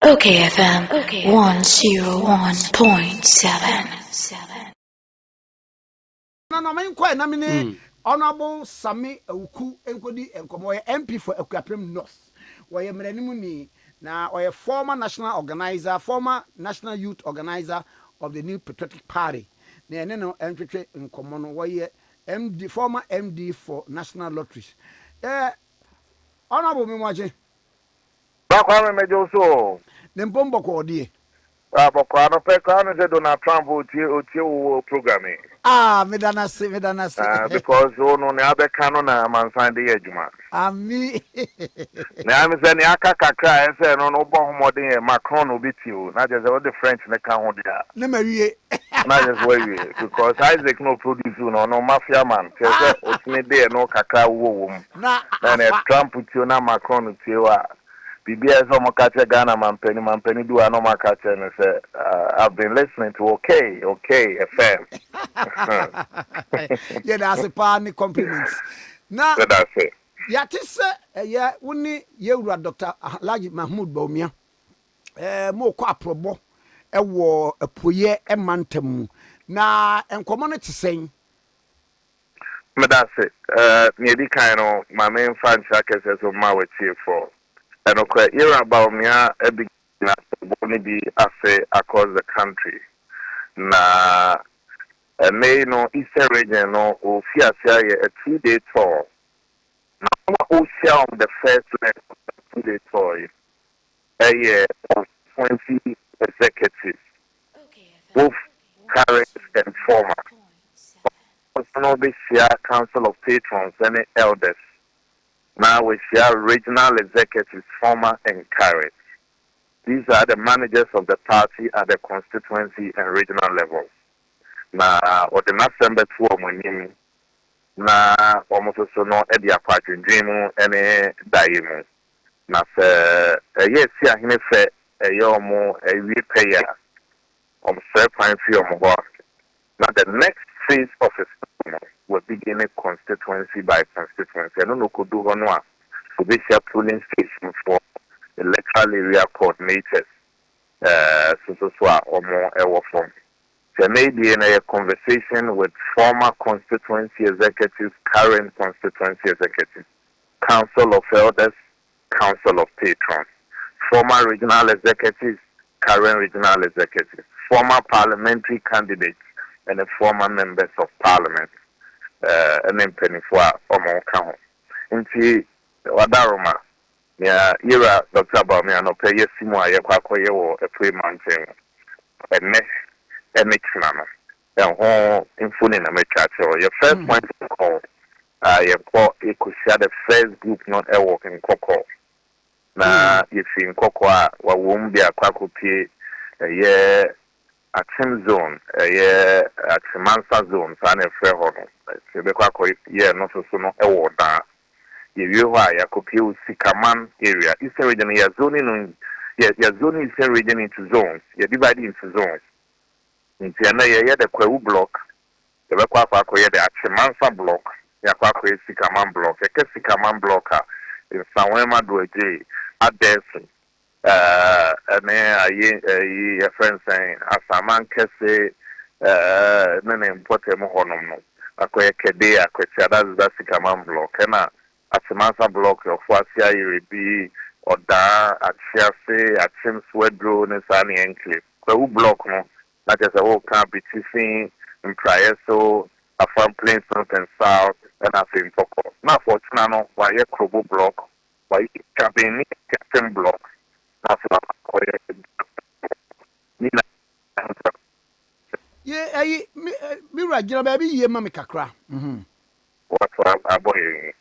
okayfm 101.7. No, my inquiry, nominee Honorable Sammy Awuku, Enkodi Enkomo, MP for Akuapem North, where Mrenimuni, now, or a former national organizer, former national youth organizer of the New Patriotic Party. No entry in common, where MD, former MD for National Lotteries. Honorable Mimaje, Bakwa mejo so. Nembombo Cordier. Bakwa no pe kwa no Donald Trump otie programming. Medanase. Because ono ne abeka no na mansan de adwuma. Ami. Na am say ne aka kakra e say no no bo homoden e Macron obeti o. Na just the French ne ka ho dia. Ne mawie. Na just we because Isaac no produce no mafia man. Say otime de no kakra wo mu. Na Na afa. Trump tio na Macron tio a Bibia so mo kache Ghana mampeni do no makache ne say I've been listening to okay FM. Yeah, that's a pani compliments. Now, So that's it. yeah, this yeah, wuni yewura Dr. Alhaji Mahmoud Bawumia. Mo kwa probo ewo apoye emantam na enkomo no tseng. Me that's it. Me di kind of my main fan trackers as of my chief for. And okay, here about me a big na be afe across the country. Na may no Eastern region no o fiasia a 2-day tour. Now o share on the first leg of the 2-day tour. A year of 20 executives, both current and former. Also, we share Council of Patrons and Elders. Now we share regional executives, former and current. These are the managers of the party at the constituency and regional level. Now, or the December 2 of na almost so no e dia kwadwendwemu ene daimu na se yes ya hine fe eyomo ewi peya se kwan fi omo. Now the next phase of his will begin a constituency by constituency. I don't know could do one to be a polling station for electoral area coordinators so or more ever form. There may be in a conversation with former constituency executives, current constituency executives, council of elders, council of patrons, former regional executives, current regional executives, former parliamentary candidates, and the former members of parliament. And then penny for Omo Count. Inti Wadaroma, yeah, Ira, Dr. Bawumia, no pay Simua, Yakwakoye, or a free mountain, and next. Nano, and home in full in a matter. Your first point of call, you call it could share the first group not a walk in Coco. Now, if in Coco, what won't be a quacopi, a year at Tim zone, a year at Mansa zone, San and Fair Horn, the Quaco, yeah, not so no a war down. You are a copy of Sikaman area. It's a region, your zoning, your zoning is a region into zones, you're divided into zones. Nti na ye the Kwewu block the Bekwa Kwakoye the Achimansa block ya Kwakoye Sikaman block e Sikaman block in Sanwema Doje Adesu ene ayi friend saying Asaman Kese nene importe mo honom no akoye Kede akweti that Sikaman block na Achimansa block of Wasia Iribi Oda Achiase Achimswedro ne Sani Enclave Kwewu block no that is a whole competition in prior so a farm plains north and south and I think Coco. Now for Tinano, why a Krobo block, why cabin captain block, that's Yeah, Mira, you know, baby, ye mammy kakra. what I'm boy.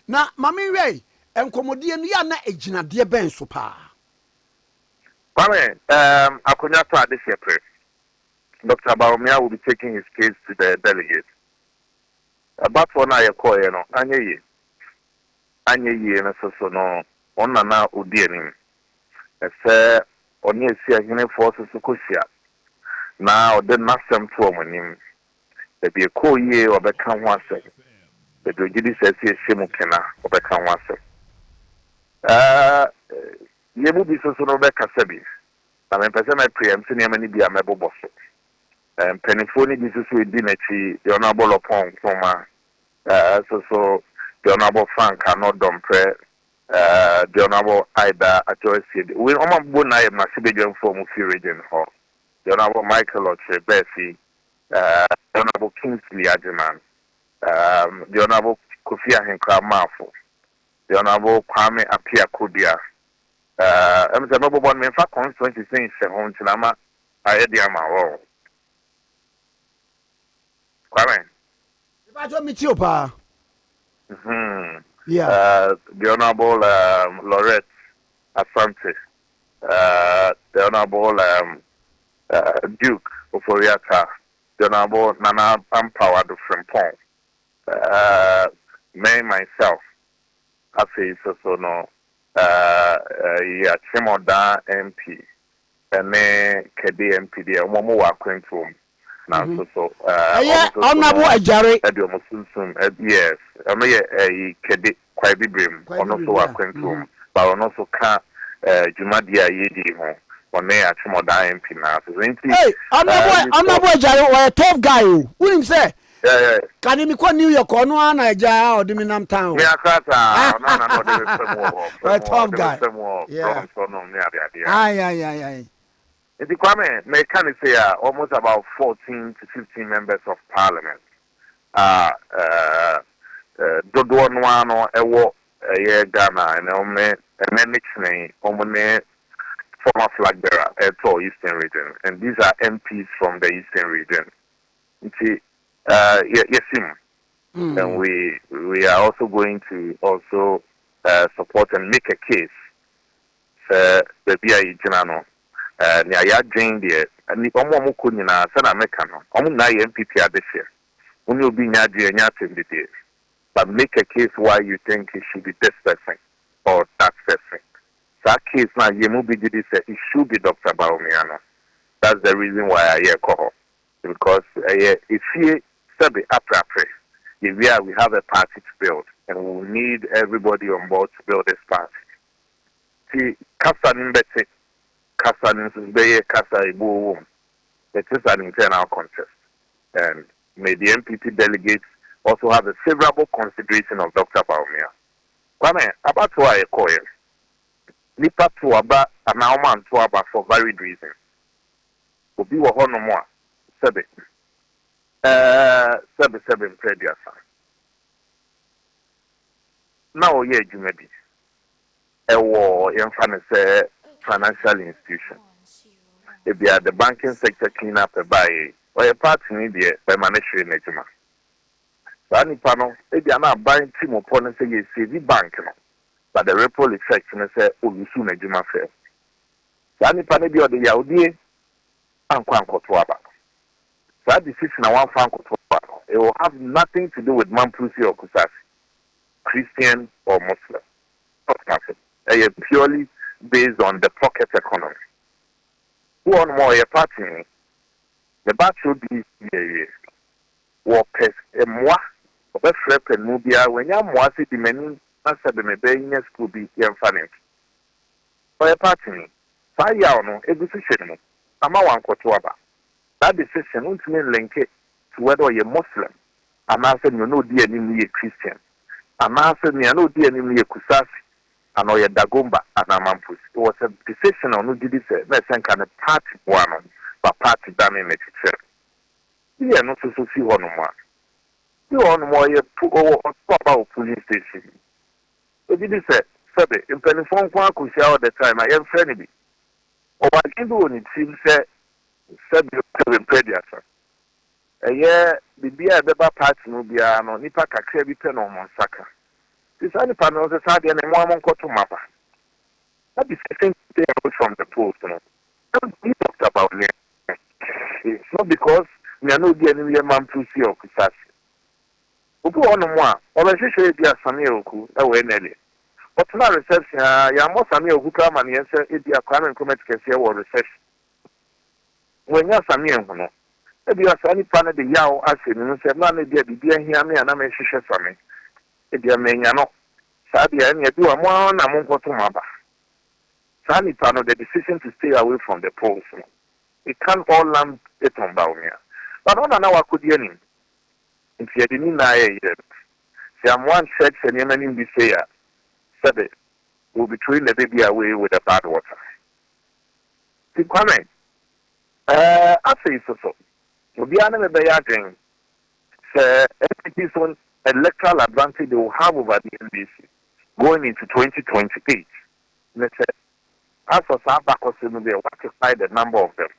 Na Mammy Ray, and Commodian Yana Ejina, dear Ben Sopa. I could not start this year. Dr. Bawumia will be taking his case to the delegates. About one I call you know, Anye ye, and so no, on na Udienim. I say, on ye see a human forces to Kusia. Now, the Nasam Tuomanim. There be a cool year or become one second. The Dugidi says, Shimukena or become one second. ye mu bi so no be kasa bi na me pese na preempt ne amani bi amebo so penifo ni bi so edi na chi the honorable upon from so the honorable Frank cannot dompre the honorable Ida Ajoyce we omabo na ye masibedwan from Mufi region ho the honorable Michael Oche Bessie the honorable Kingsley Ajiman the honorable Kofi Ahenkra Mafo the honorable Kwame Apia Kudia I'm the number one in fact constituency saying home Chinama Ayediama Kwame If I don't meet you, pa. Yeah. The Honorable Lorette Asante, the Honorable Duke Oforiata, the Honorable Nana Ampawa de Frempong, me myself, I say so no, yeah, Chimoda MP, and me KD MP, the Momo Wakwentum. Now, so, honorable Ajari. Yes, I may a kedi quite be brim, on also a quentum, but on also can't Jumadia Yedi home, or may a Chimoda MP now. Hey, honorable Ajari, or a tough guy, who him say? Can you make New York or no Naija or Diminam Town? Me a kata, no, a tough guy. Yeah. Aye. It Kwame, may can say almost about 14 to 15 members of parliament. Dodo no ewo Ghana and omne former flag bearer at Eastern region, and these are MPs from the Eastern region. Yes, and we are also going to also support and make a case for the BIE Janano. Nya ya join there and the omo ko nyina se na meka no omo na ye MPP adehye only obi nya de nya attend there but make a case why you think it should be this person or that person. That case now ye mu be did say it should be Dr. Bawumia. That's the reason why I hear call because if he said the appropriate we have a party to build and we will need everybody on board to build this party. See Kapsan Mbete Kasa Nisbeye Kasa Ibu. It is an internal contest. And may the MPP delegates also have a favorable consideration of Dr. Bawumia. Kwame, about why I call him. Nipa to aba anauma to aba for varied reasons. Obi wo ho no mo a sebe. Sebe predia sa. Na o ye adwuma bi. Ewo yemfa ne se financial institution. If you are the banking sector clean up by or a part in India by managing Nejima. Sani Pano, if you are not buying team upon say you see the bank, but the ripple effect and say, oh, you soon Nejima fair. Sani Pano be the Yaudi and Kwankotuaba. So that decision I want Frankotuaba. It will have nothing to do with Mampusi or Kusasi, Christian or Muslim. Not nothing. They are purely based on the pocket economy. Who on more a party? The batch should be workers a moi of a frep and mubia when you are the many answer the Mebanian school be infinite. For a party, 5 years a decision. Amawan Kotuaba. That decision won't mean link it to whether you're Muslim. I'm asking you no dear enemy a Christian. I'm asking you no dear enemy a Kusasi. And or Dagomba and Amampus. It was a decision on who did this, kind of party one, but party done in the teacher. We are not so see one more. You on more about police station. What did you say? Sabe, in Penifon Kwaku all the time, I am friendly. Or I can do it seems said, Sabe, Prediasa. A year, the beer, the party will be on Nipa Kakrebi Pen on Monsaka. This other panel is a and one to mappa. That is the same thing from the post. We talked about it. It's not because we are not getting a man to see or Kusasi. We go on one, or I should be a Sammy Awuku, away Nelly. But now reception, Yamo Sammy Awuku come and answer if the crime and commit can see our reception. When you're Sammy Awuku, if you are any panel the Yao asking, and said, none of the idea here, me and I'm a shisha for me. If you are Sadia and you do a more Namunko to Maba. Sani Pano, the decision to stay away from the polls, it can't all land it on Bawumia. But on an hour could yen if you didn't know yet. See, I'm one church and Yemen in this year said it will be throwing the baby away with the bad water. See, Kwame, I say so. Will be an embarrassing. This one electoral advantage they will have over the NDC going into 2028. Let's say, as for Sabakos, they quantify the number of them.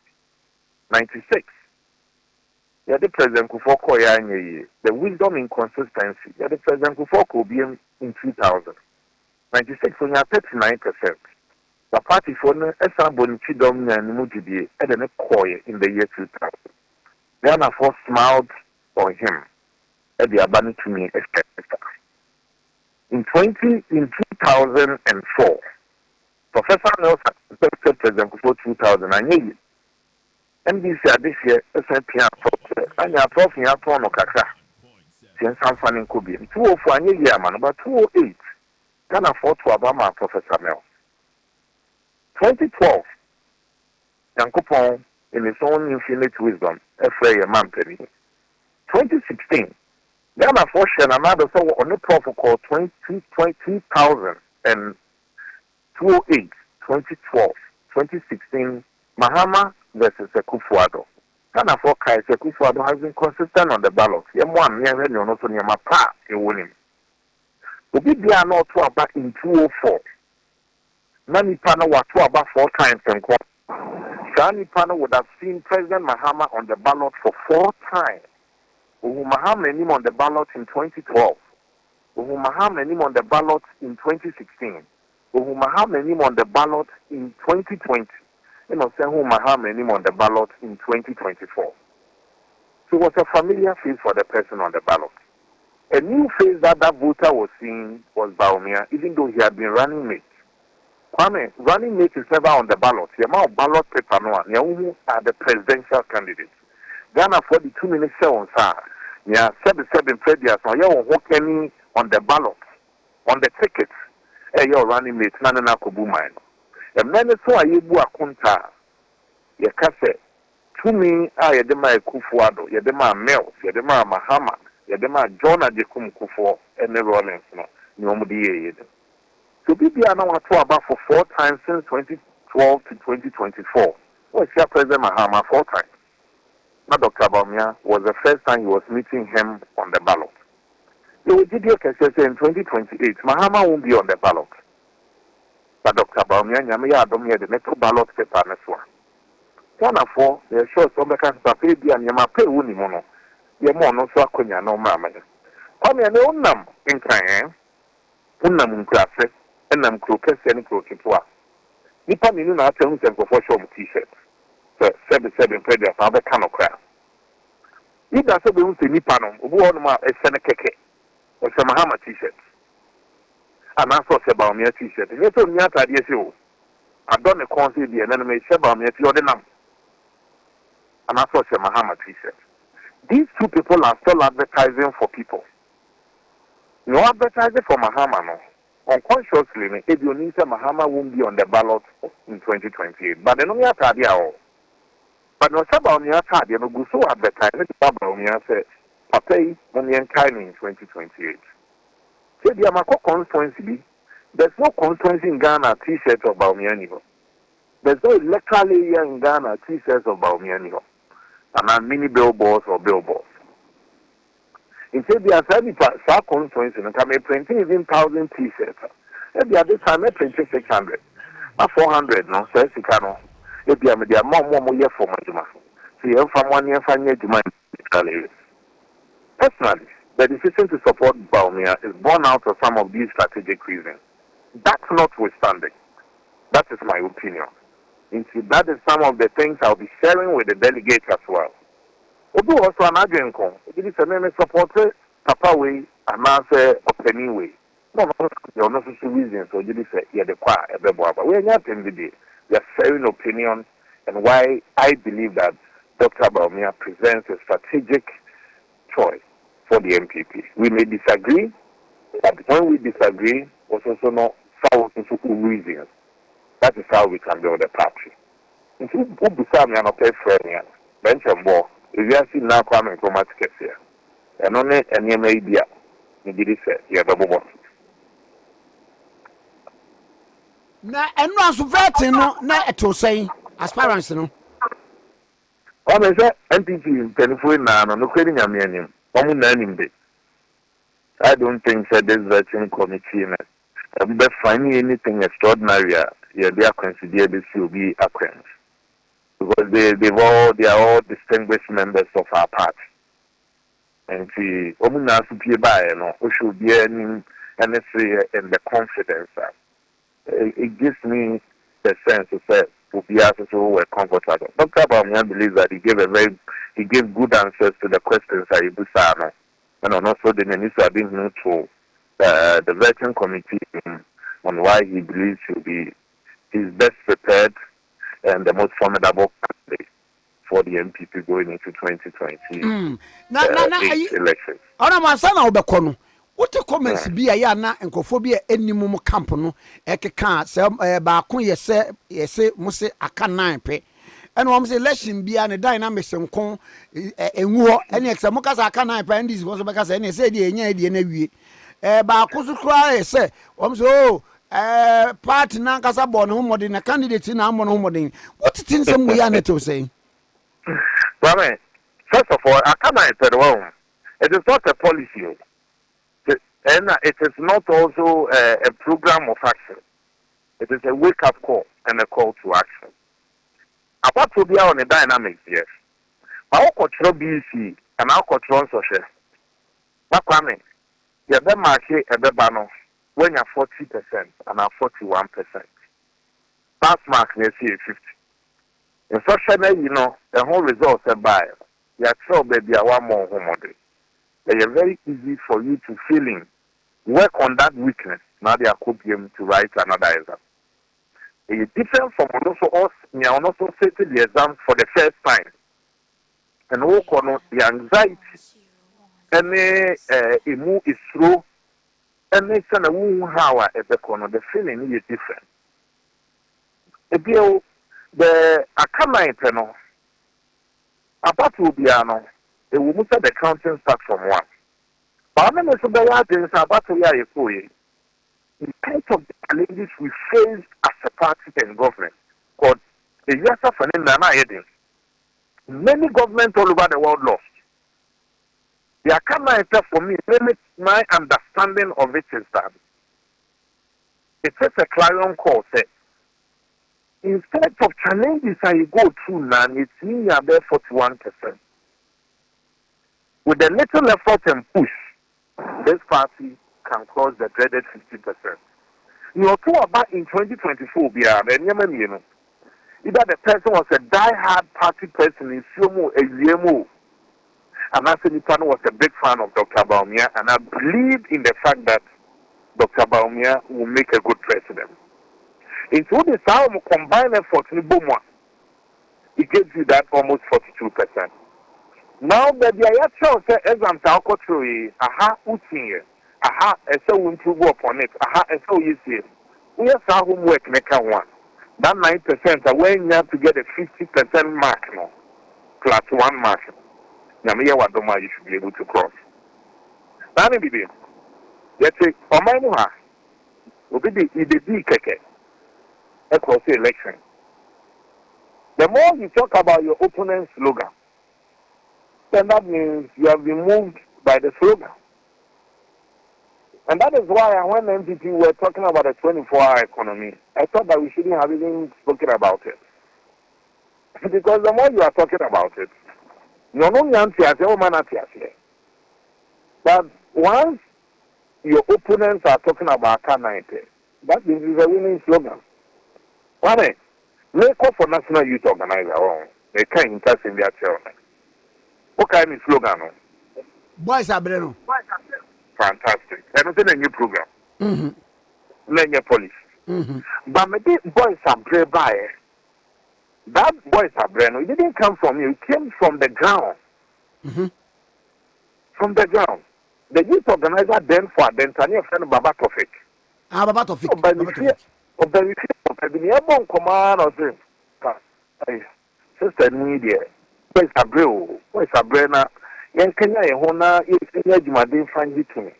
96. Yeah, the President Kufoko, the wisdom in consistency. Yeah, the President Kufoko will be in 2000. 96, when you are 39%. The party for the Esa Bonichidom and Mujidi, and then a Koy in the year 2000. Ghana first smiled on him. At the abandoned to me in 2004, Professor Nelson President for 2000. I knew NBC this year SNP and your prof in your phone or Kaka. Since I'm finding could be 204 a year man, about 208 can afford to Obama Professor Mel. 2012, Yankopon in his own infinite wisdom, F.A. Mampany. 2016. Then a fortune another so on the profit called 20,000 and 2008, 2012, 2016, Mahama versus Sekufuado. Ghana for Kai Sekufuado has been consistent on the ballot. Yem1, Yem also near my pa, you winning. Obi Bia no to about in 204. Nani Pano was to about 4 times and Sani Pano would have seen President Mahama on the ballot for 4 times. Mahama him on the ballot in 2012. Mahama him on the ballot in 2016. Mahama him on the ballot in 2020. You know, saying Mahama him on the ballot in 2024. So it was a familiar face for the person on the ballot. A new face that voter was seeing was Bawumia, even though he had been running mate. Kwame, running mate is never on the ballot. The amount of ballot paper no one are the presidential candidates. Ghana for the 2 minutes on sir. Yeah, 7 previous on your walking on the ballot, on the tickets. You're running mate, Nana Kobu mine. And then so I you a kunta. Your cassette. To me, I Yadema Kufuado, Yadema Mel, Yadema Mahama, Yadema John Adekum Kufo, and the Rollins, no Mudi. So BB now to about for 4 times since 2012 to 2024. What's your President Mahama 4 times? Now, Dr. Bawumia was the first time he was meeting him on the ballot. They will give you a say in 2028, Mahama won't be on the ballot. But Dr. Bawumia, Yamia Adomia, the next ballot paper, Neswa. One of 4, they are sure some because Papi and Yamape Unimono, Yamono Swakunya, no mamma. Come here, no num in Kayan, Unam Classe, and Nam Crocus and Crocipua. Nipa Minuna tells them for show T-shirt. 7 previous other kind of crap. If that's a blue Nipano, who on my Senekeke or some Mahama T-shirts. And I thought about me a T-shirt. And you told me that idea, you. I've done a concert, the enemy about me at your name. And I thought a Mahama T-shirt. These 2 people are still advertising for people. No advertising for Mahama, no. Unconsciously, if you need Mahama won't be on the ballot in 2028. But the no matter how. But no Bawumia card, you know, go so advertising Bawumia said, Papa, money and kind in 2028. So the Amako constituency, there's no constituency in Ghana T-shirts of Bawumia anymore. There's no electoral area in Ghana T-shirts of Bawumia anymore. And mini billboards or billboards. In fact, the Asadi constituency, and come printing even 1,000 T-shirts. At the other time, I printed 600. Not 400, no, so it's a if you have a more year for Majuma. So you have from 1 year, 5 years to my personally, the decision to support Bawumia is born out of some of these strategic reasons. That's notwithstanding. That is my opinion. That is some of the things I'll be sharing with the delegates as well. Although also an agent, it is a name support Papa way and answer opinion way. No, there are no such reasons. So you say, yeah, the choir, but we're not in the day. We are sharing opinion and why I believe that Dr. Bawumia presents a strategic choice for the MPP. We may disagree, but when we disagree, also not some reasons. that is how we can build a party. If you become an okay friend, bench and ball, if you are seeing now coming from my ticket here, and only any media, you did say, you're double boss. Na eno asuveti no na eto say aspirants no. One is NPP telephone now no kweli nyame anim. Omu na anim de. I don't think that this vetting committee be finding anything extraordinary. Yeah, they are considered this will be acquaintance because they are all distinguished members of our party. And the omu na supie ba no, we should be any say and the confidence. It gives me the sense of that we are so comfortable. Dr. Bawumia believes that he gave good answers to the questions that he asked, and also the minister being to the vetting committee on why he believes he'll be his best prepared and the most formidable candidate for the MPP going into 2020 elections. What the comments be a yana and cophobia any mumu camp no ekeka se ba ko yese muse aka 9 pe and one say election be an dynamics nko enwo any exam kasa aka 9 pe and this was because any say dey enya dey na wie ba ko so kra say one say oh party na kasa born ho modern na candidate na amon ho modern what things some we are not to say. Well, first of all, aka 9 pe one it is not a policy. And it is not also a program of action. It is a wake-up call and a call to action. Apart from on the dynamics, yes. Our control BC and our control social. But Kwame, you have market a bebano when you're 40% and are 41%. Pass mark, let's see 50. In social, you know, the whole results are by. You are sure baby, I want more homework. They are very easy for you to fill in. Work on that weakness. Now they are copying to write another exam. It is different from also us. We are also setting the exam for the first time. And work on the anxiety. And emu is slow. And it's an how the feeling is different. The Akamai panel. Apart from the they will move the counting start from 1. But I'm not sure about in terms of the challenges we face as a party and government, because the US of many governments all over the world lost. The Akama for me, my understanding of it is that it is a clarion call. Instead of challenges that you go through now, it's near about 41%. With a little effort and push, this party can cross the dreaded 50%. You know, about in 2024, either the person was a die-hard party person in Sumo, a UMO, and Nipan was a big fan of Dr. Bawumia, and I believe in the fact that Dr. Bawumia will make a good president. Into this, how we combine effort in Bumwa, it gives you that almost 42%. Now, baby, I tell you, exam talk aha, utinye, aha, and so we improve upon it, aha, and so you see, we have our homework make one. That 9% are when you have to get a 50% mark now, plus 1 mark. Now, you should be able to cross. Now, maybe, let's say, Omanuha will be the keke across the election. The more you talk about your opponent's slogan, then that means you have been moved by the slogan. And that is why when MPP were talking about a 24-hour economy, I thought that we shouldn't have even spoken about it. Because the more you are talking about it, you're not but once your opponents are talking about K90, that means it's a winning slogan. One, they call for National Youth Organizer. They can't interest in their chairman. What kind of slogan? Boys are breno. Fantastic. And it's a new program. New policy. But maybe boys are brave by that boys are breno. It didn't come from you. It came from the ground. From the ground. The youth organizer then for the Tanzania friend Baba Tofik. Baba Tofik. Of the maybe near Bon Command or say, Sister Media, where's a brew, where's a brenner, Yan Kenya, Hona, if my didn't find it to me.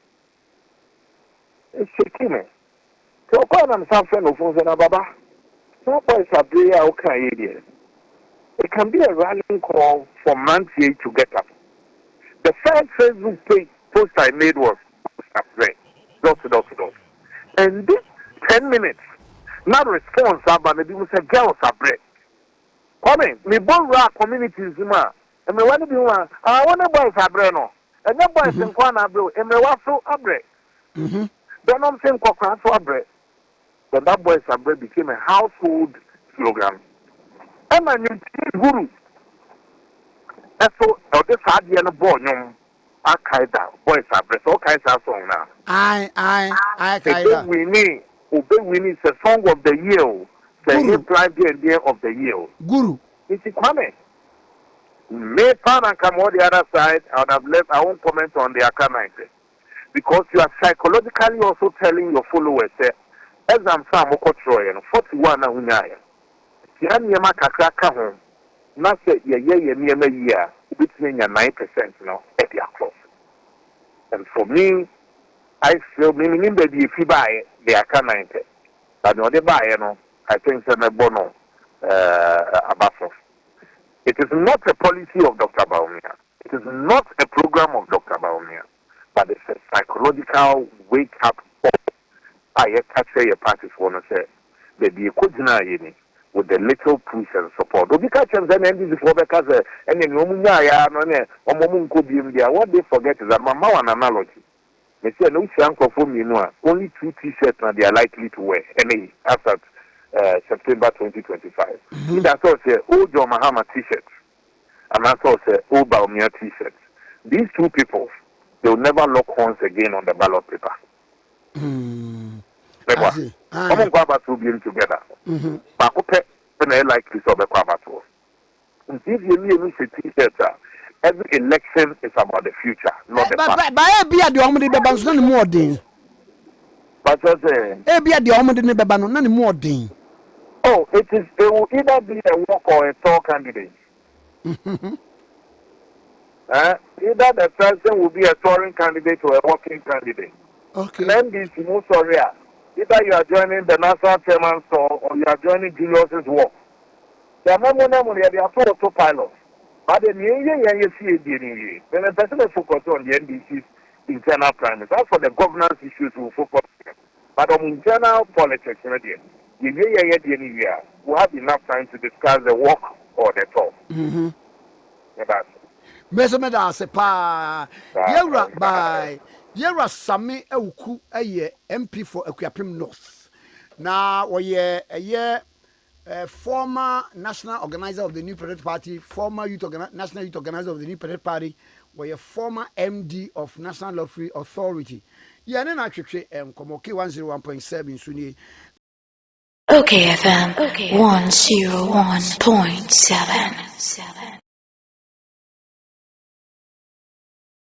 It's shaking me. So, I'm something of Baba. No boys are brave, okay, idiot. It can be a rallying call for Mantier to get up. The first Facebook page post I made was dot. And this 10 minutes, not response, but the people say, girls are bread. Come me born rock communities, and me want to be one. I want to buy Sabreno, and that boys in Kwana Bro, and me want so a bread. Then I'm saying, so a bread. But that boys are bread became a household slogan. And my new guru. And so, this idea and a boy, Akaida, boys are bread, all kinds of song now. I Obey Winnie is a song of the year. The hip life the of the year. Guru. It's coming. May pan and come on the other side. I would have left. I won't comment on the account because you are psychologically also telling your followers that as I'm Sam Okotroy and 41 and Unaya. Tiania Kakaka home. Not say ye year between 9% now at the close. And for me, I feel meaning that if you buy the account, but no, they buy, I think it's a bono abaso. It is not a policy of Dr. Bawumia. It is not a program of Dr. Bawumia, but it's a psychological wake up call. I catch your parties want to say that the Kujina with the little push and support. Don't be catching them and before because and then what they forget is that Mama an analogy. They say no uncle for me only 2 T-shirts and they are likely to wear any after September 2025. That's all say old John Mahama T-shirts and that's all say old Bawumia T-shirts. These two people they will never lock horns again on the ballot paper. Never. Come on, Kwaba to be together. But okay, when I like this other Kwaba to. If you need a T-shirt, every election is about the future, not the past. But I be at the Omni Babans, none more ding. But I say, be at the Omni Babano, none more ding. Oh, it will either be a walk or a tall candidate. Either the person will be a touring candidate or a walking candidate. Okay. Then this no sorry. Either you are joining the national chairman's or you are joining Julius's work. There are no money, they are two pilots. But the you see it, then the person will focus on the NDC's internal plans. As for the governance issues, we will focus. But on internal politics, we have enough time to discuss the work or the talk. Mesomeda se pa Yera by Yera Sammy Awuku MP for Okuapem North. Now we a former national organizer of the New Patriotic Party, former national youth organizer of the New Patriotic Party, we a former MD of National Lottery Authority. Yeah, then I check Komoke 101.7 Sunni. OKFM 101.7.